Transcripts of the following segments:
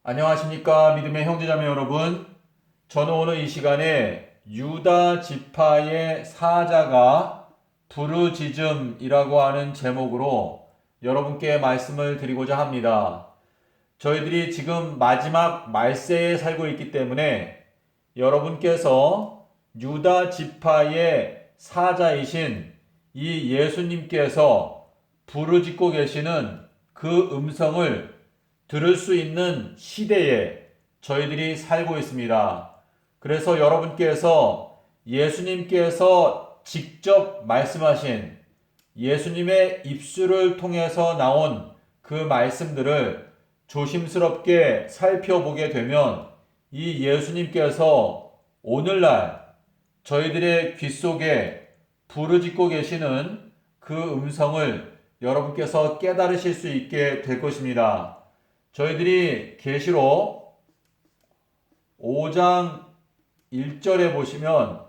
안녕하십니까 믿음의 형제자매 여러분. 저는 오늘 이 시간에 유다 지파의 사자가 부르짖음이라고 하는 제목으로 여러분께 말씀을 드리고자 합니다. 저희들이 지금 마지막 말세에 살고 있기 때문에 여러분께서 유다 지파의 사자이신 이 예수님께서 부르짖고 계시는 그 음성을 들을 수 있는 시대에 저희들이 살고 있습니다. 그래서 여러분께서 예수님께서 직접 말씀하신 예수님의 입술을 통해서 나온 그 말씀들을 조심스럽게 살펴보게 되면 이 예수님께서 오늘날 저희들의 귀 속에 부르짖고 계시는 그 음성을 여러분께서 깨달으실 수 있게 될 것입니다. 저희들이 계시록 5장 1절에 보시면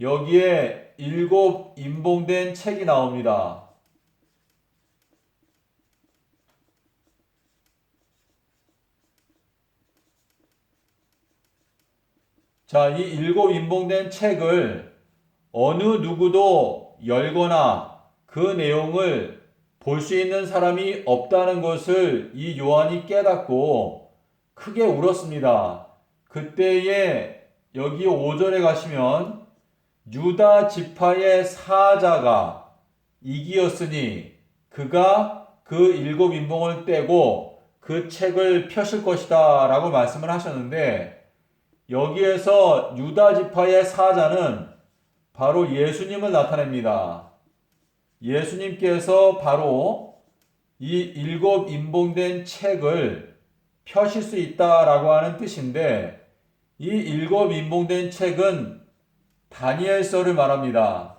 여기에 7 인봉된 책이 나옵니다. 자, 이 7 인봉된 책을 어느 누구도 열거나 그 내용을 볼 수 있는 사람이 없다는 것을 이 요한이 깨닫고 크게 울었습니다. 그때에 여기 5절에 가시면 유다 지파의 사자가 이기었으니 그가 그 7 인봉을 떼고 그 책을 펴실 것이다 라고 말씀을 하셨는데, 여기에서 유다 지파의 사자는 바로 예수님을 나타냅니다. 예수님께서 바로 이 7 인봉된 책을 펴실 수 있다라고 하는 뜻인데, 이 7 인봉된 책은 다니엘서를 말합니다.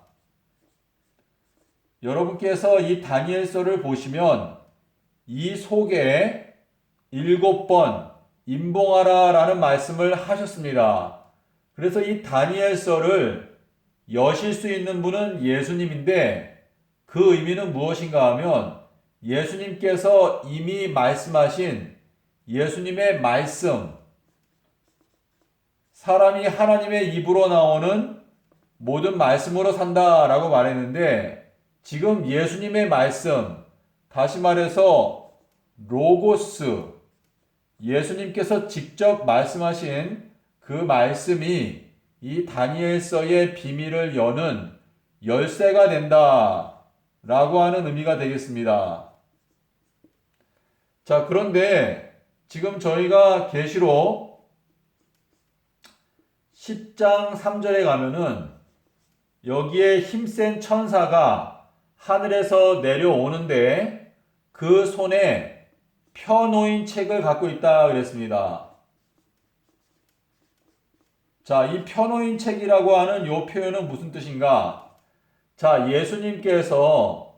여러분께서 이 다니엘서를 보시면 이 속에 7번 인봉하라 라는 말씀을 하셨습니다. 그래서 이 다니엘서를 여실 수 있는 분은 예수님인데, 그 의미는 무엇인가 하면 예수님께서 이미 말씀하신 예수님의 말씀, 사람이 하나님의 입으로 나오는 모든 말씀으로 산다라고 말했는데, 지금 예수님의 말씀, 다시 말해서 로고스, 예수님께서 직접 말씀하신 그 말씀이 이 다니엘서의 비밀을 여는 열쇠가 된다 라고 하는 의미가 되겠습니다. 자, 그런데 지금 저희가 계시록 10장 3절에 가면은 여기에 힘센 천사가 하늘에서 내려오는데 그 손에 펴놓인 책을 갖고 있다 그랬습니다. 자, 이 펴놓인 책이라고 하는 이 표현은 무슨 뜻인가? 자, 예수님께서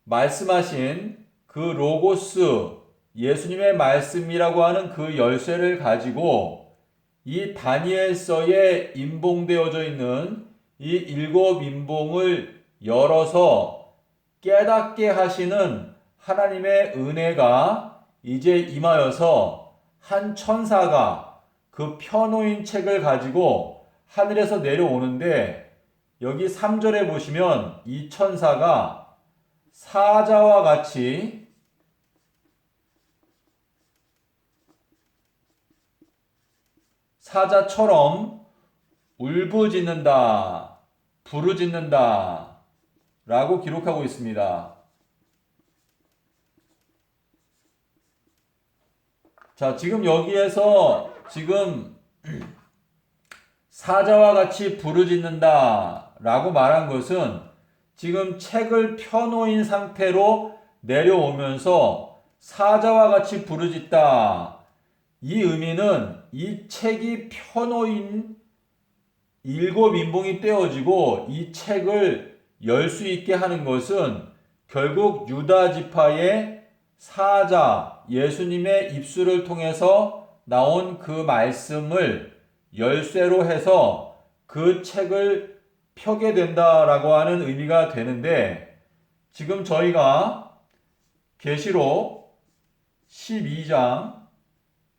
말씀하신 그 로고스, 예수님의 말씀이라고 하는 그 열쇠를 가지고 이 다니엘서에 인봉되어져 있는 이 7 인봉을 열어서 깨닫게 하시는 하나님의 은혜가 이제 임하여서 한 천사가 그 펴놓인 책을 가지고 하늘에서 내려오는데, 여기 3절에 보시면 이 천사가 사자와 같이 사자처럼 울부짖는다, 부르짖는다 라고 기록하고 있습니다. 자, 지금 여기에서 지금 사자와 같이 부르짖는다 라고 말한 것은 지금 책을 펴놓인 상태로 내려오면서 사자와 같이 부르짖다, 이 의미는 이 책이 펴놓인 7 인봉이 떼어지고 이 책을 열 수 있게 하는 것은 결국 유다 지파의 사자 예수님의 입술을 통해서 나온 그 말씀을 열쇠로 해서 그 책을 펴게 된다라고 하는 의미가 되는데, 지금 저희가 계시록 12장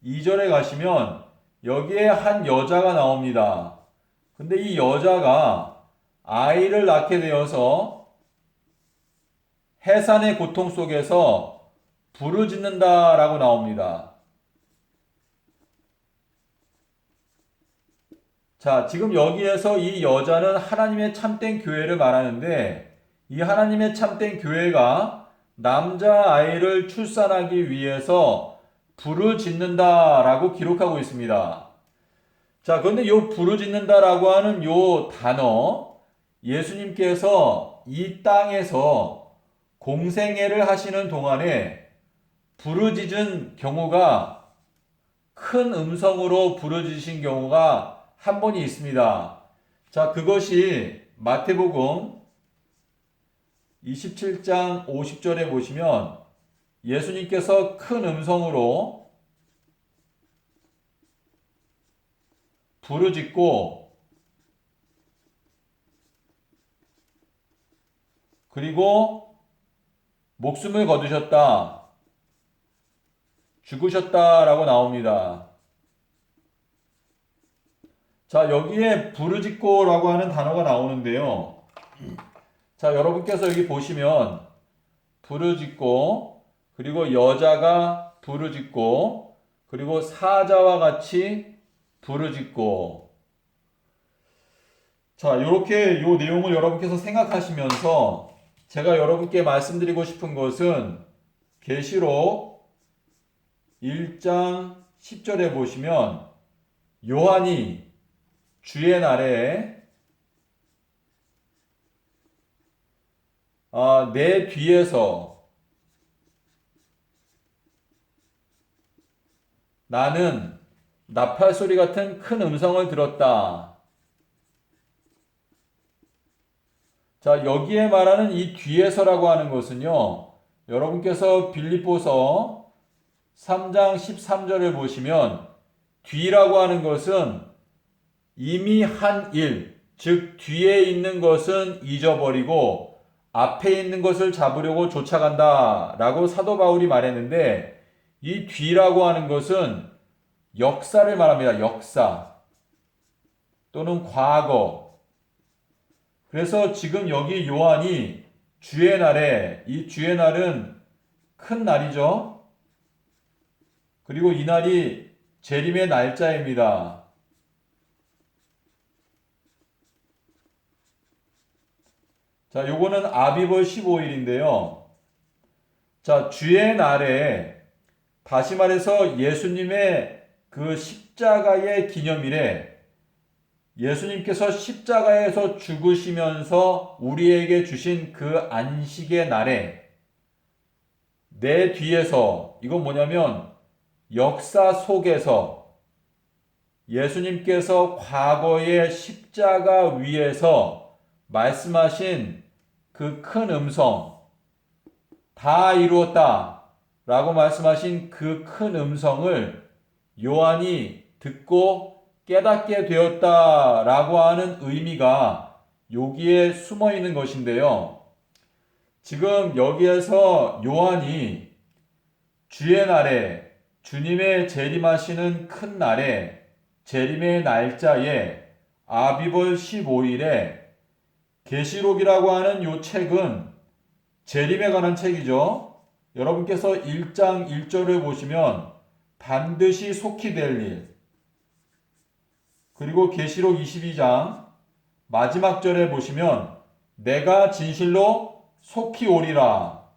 2절에 가시면 여기에 한 여자가 나옵니다. 근데 이 여자가 아이를 낳게 되어서 해산의 고통 속에서 부르짖는다라고 나옵니다. 자, 지금 여기에서 이 여자는 하나님의 참된 교회를 말하는데 이 하나님의 참된 교회가 남자 아이를 출산하기 위해서 부르짖는다라고 기록하고 있습니다. 자, 그런데 이 부르짖는다라고 하는 요 단어 예수님께서 이 땅에서 공생애를 하시는 동안에 부르짖은 경우가 큰 음성으로 부르짖으신 경우가 한 번이 있습니다. 자, 그것이 마태복음 27장 50절에 보시면 예수님께서 큰 음성으로 부르짖고 그리고 목숨을 거두셨다, 죽으셨다라고 나옵니다. 자, 여기에 부르짖고라고 하는 단어가 나오는데요. 자, 여러분께서 여기 보시면 부르짖고 그리고 여자가 부르짖고 그리고 사자와 같이 부르짖고 자, 이렇게 요 내용을 여러분께서 생각하시면서 제가 여러분께 말씀드리고 싶은 것은 계시록 1장 10절에 보시면 요한이 주의 날에 내 뒤에서 나는 나팔 소리 같은 큰 음성을 들었다. 자, 여기에 말하는 이 뒤에서라고 하는 것은요, 여러분께서 빌립보서 3장 13절을 보시면 뒤라고 하는 것은 이미 한 일, 즉 뒤에 있는 것은 잊어버리고 앞에 있는 것을 잡으려고 쫓아간다 라고 사도 바울이 말했는데 이 뒤라고 하는 것은 역사를 말합니다. 역사 또는 과거. 그래서 지금 여기 요한이 주의 날에, 이 주의 날은 큰 날이죠. 그리고 이 날이 재림의 날짜입니다. 자, 요거는 아비벌 15일인데요. 자, 주의 날에 다시 말해서 예수님의 그 십자가의 기념일에 예수님께서 십자가에서 죽으시면서 우리에게 주신 그 안식의 날에 내 뒤에서 이건 뭐냐면 역사 속에서 예수님께서 과거의 십자가 위에서 말씀하신 그 큰 음성 다 이루었다 라고 말씀하신 그 큰 음성을 요한이 듣고 깨닫게 되었다 라고 하는 의미가 여기에 숨어 있는 것인데요. 지금 여기에서 요한이 주의 날에 주님의 재림하시는 큰 날에 재림의 날짜에 아비벌 15일에 계시록이라고 하는 요 책은 재림에 관한 책이죠. 여러분께서 1장 1절을 보시면 반드시 속히 될 일, 그리고 계시록 22장 마지막 절에 보시면 내가 진실로 속히 오리라.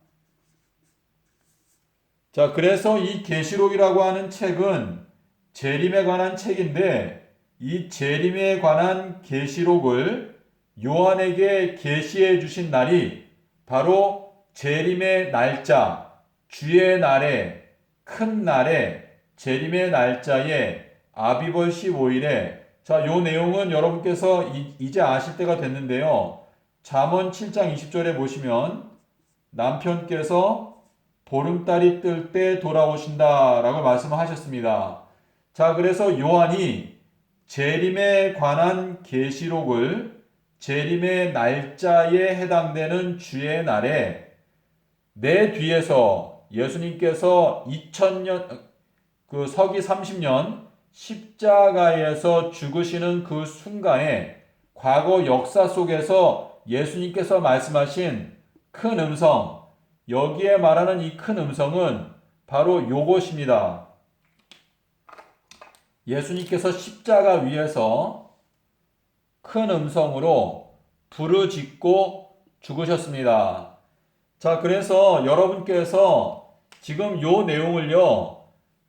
자, 그래서 이 계시록이라고 하는 책은 재림에 관한 책인데 이 재림에 관한 계시록을 요한에게 계시해 주신 날이 바로 재림의 날짜, 주의 날에 큰 날에 재림의 날짜에 아비벌 15일에 자, 요 내용은 여러분께서 이제 아실 때가 됐는데요. 잠언 7장 20절에 보시면 남편께서 보름달이 뜰 때 돌아오신다 라고 말씀하셨습니다. 자, 그래서 요한이 재림에 관한 계시록을 재림의 날짜에 해당되는 주의 날에 내 뒤에서 예수님께서 그 서기 30년 십자가에서 죽으시는 그 순간에 과거 역사 속에서 예수님께서 말씀하신 큰 음성, 여기에 말하는 이 큰 음성은 바로 요것입니다. 예수님께서 십자가 위에서 큰 음성으로 부르짖고 죽으셨습니다. 자, 그래서 여러분께서 지금 요 내용을요,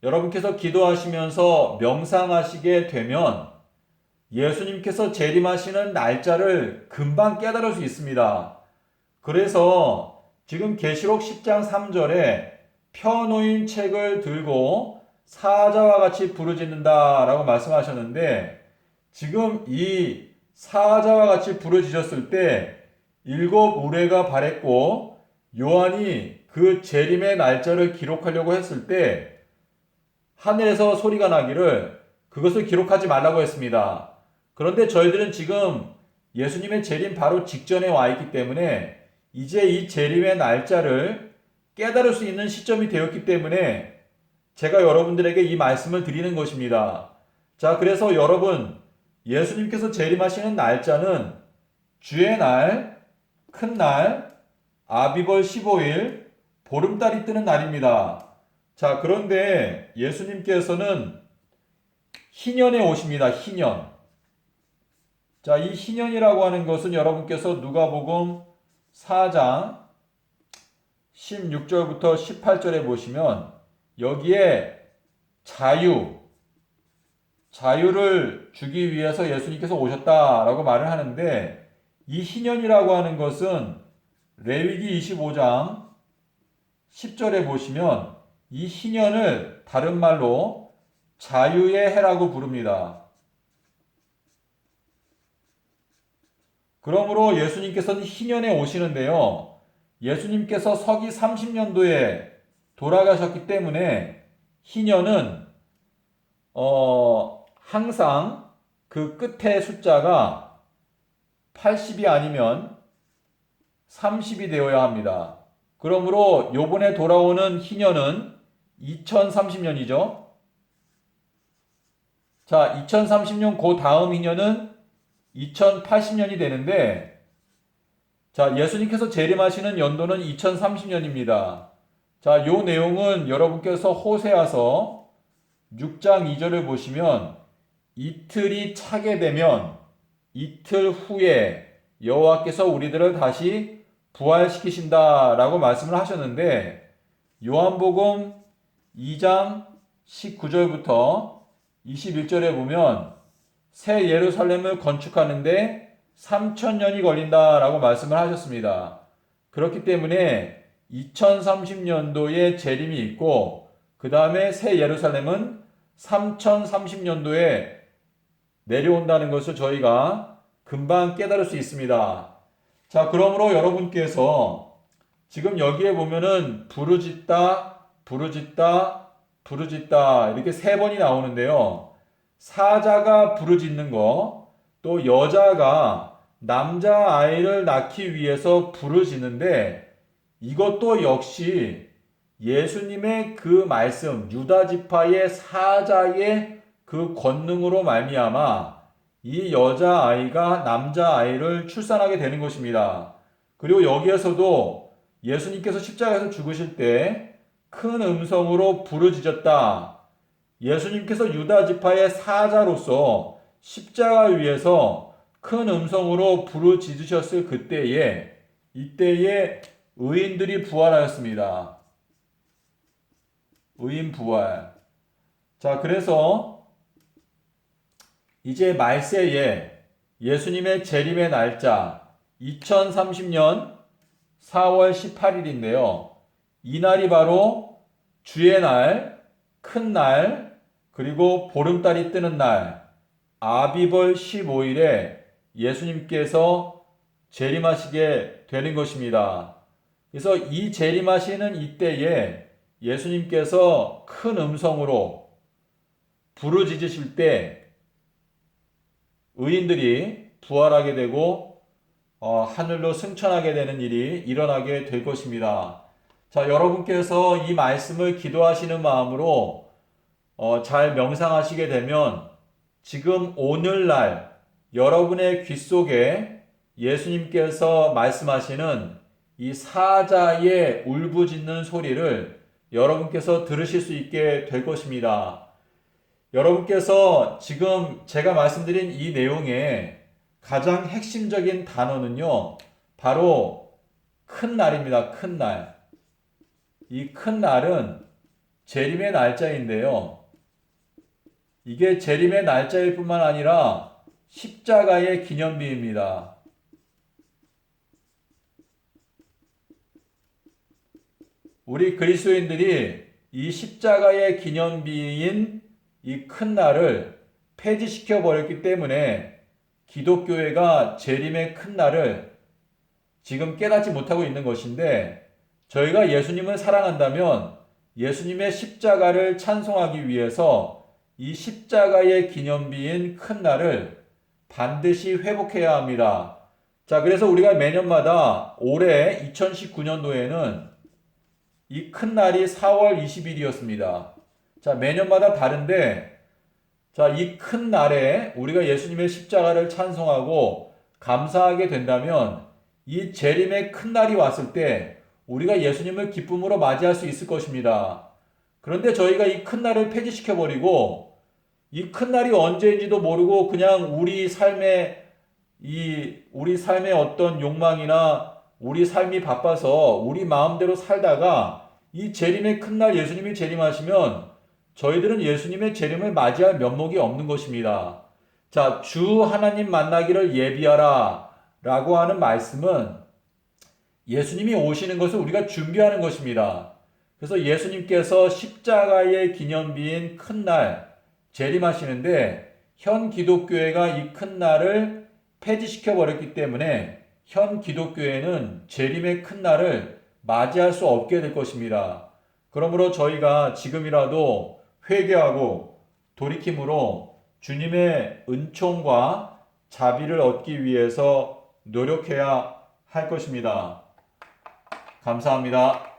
여러분께서 기도하시면서 명상하시게 되면 예수님께서 재림하시는 날짜를 금방 깨달을 수 있습니다. 그래서 지금 계시록 10장 3절에 펴놓인 책을 들고 사자와 같이 부르짖는다 라고 말씀하셨는데, 지금 이 사자와 같이 부르짖었을 때 7 우레가 발했고, 요한이 그 재림의 날짜를 기록하려고 했을 때 하늘에서 소리가 나기를 그것을 기록하지 말라고 했습니다. 그런데 저희들은 지금 예수님의 재림 바로 직전에 와 있기 때문에 이제 이 재림의 날짜를 깨달을 수 있는 시점이 되었기 때문에 제가 여러분들에게 이 말씀을 드리는 것입니다. 자, 그래서 여러분, 예수님께서 재림하시는 날짜는 주의 날, 큰 날, 아비벌 15일, 보름달이 뜨는 날입니다. 자, 그런데 예수님께서는 희년에 오십니다. 희년. 자, 이 희년이라고 하는 것은 여러분께서 누가복음 4장 16절부터 18절에 보시면 여기에 자유를 주기 위해서 예수님께서 오셨다라고 말을 하는데, 이 희년이라고 하는 것은 레위기 25장 10절에 보시면 이 희년을 다른 말로 자유의 해라고 부릅니다. 그러므로 예수님께서는 희년에 오시는데요, 예수님께서 서기 30년도에 돌아가셨기 때문에 희년은 항상 그 끝에 숫자가 80이 아니면 30이 되어야 합니다. 그러므로 요번에 돌아오는 희년은 2030년이죠. 자, 2030년 그 다음 희년은 2080년이 되는데, 자, 예수님께서 재림하시는 연도는 2030년입니다. 자, 요 내용은 여러분께서 호세아서 6장 2절을 보시면 이틀이 차게 되면 이틀 후에 여호와께서 우리들을 다시 부활시키신다라고 말씀을 하셨는데, 요한복음 2장 19절부터 21절에 보면 새 예루살렘을 건축하는데 3000년이 걸린다라고 말씀을 하셨습니다. 그렇기 때문에 2030년도에 재림이 있고, 그 다음에 새 예루살렘은 3030년도에 내려온다는 것을 저희가 금방 깨달을 수 있습니다. 자, 그러므로 여러분께서 지금 여기에 보면은 부르짖다, 부르짖다, 부르짖다 이렇게 3번이 나오는데요. 사자가 부르짖는 거, 또 여자가 남자아이를 낳기 위해서 부르짖는데, 이것도 역시 예수님의 그 말씀, 유다지파의 사자의 그 권능으로 말미암아 이 여자아이가 남자아이를 출산하게 되는 것입니다. 그리고 여기에서도 예수님께서 십자가에서 죽으실 때 큰 음성으로 부르짖었다. 예수님께서 유다지파의 사자로서 십자가 위에서 큰 음성으로 부르짖으셨을 그때에, 이때에 의인들이 부활하였습니다. 의인 부활. 자, 그래서 이제 말세에 예수님의 재림의 날짜 2030년 4월 18일인데요. 이 날이 바로 주의 날, 큰 날, 그리고 보름달이 뜨는 날, 아비벌 15일에 예수님께서 재림하시게 되는 것입니다. 그래서 이 재림하시는 이때에 예수님께서 큰 음성으로 부르짖으실 때 의인들이 부활하게 되고 하늘로 승천하게 되는 일이 일어나게 될 것입니다. 자, 여러분께서 이 말씀을 기도하시는 마음으로 잘 명상하시게 되면 지금 오늘날 여러분의 귀 속에 예수님께서 말씀하시는 이 사자의 울부짖는 소리를 여러분께서 들으실 수 있게 될 것입니다. 여러분께서 지금 제가 말씀드린 이 내용의 가장 핵심적인 단어는요, 바로 큰 날입니다. 큰 날. 이 큰 날은 재림의 날짜인데요. 이게 재림의 날짜일 뿐만 아니라 십자가의 기념비입니다. 우리 그리스도인들이 이 십자가의 기념비인 이 큰 날을 폐지시켜 버렸기 때문에 기독교회가 재림의 큰 날을 지금 깨닫지 못하고 있는 것인데, 저희가 예수님을 사랑한다면 예수님의 십자가를 찬송하기 위해서 이 십자가의 기념비인 큰 날을 반드시 회복해야 합니다. 자, 그래서 우리가 매년마다 올해 2019년도에는 이 큰 날이 4월 20일이었습니다. 자, 매년마다 다른데, 자, 이 큰 날에 우리가 예수님의 십자가를 찬송하고 감사하게 된다면 이 재림의 큰 날이 왔을 때 우리가 예수님을 기쁨으로 맞이할 수 있을 것입니다. 그런데 저희가 이 큰 날을 폐지시켜버리고 이 큰 날이 언제인지도 모르고 그냥 우리 삶의 어떤 욕망이나 우리 삶이 바빠서 우리 마음대로 살다가 이 재림의 큰 날 예수님이 재림하시면 저희들은 예수님의 재림을 맞이할 면목이 없는 것입니다. 자, 주 하나님 만나기를 예비하라 라고 하는 말씀은 예수님이 오시는 것을 우리가 준비하는 것입니다. 그래서 예수님께서 십자가의 기념비인 큰 날 재림하시는데 현 기독교회가 이 큰 날을 폐지시켜 버렸기 때문에 현 기독교회는 재림의 큰 날을 맞이할 수 없게 될 것입니다. 그러므로 저희가 지금이라도 회개하고 돌이킴으로 주님의 은총과 자비를 얻기 위해서 노력해야 할 것입니다. 감사합니다.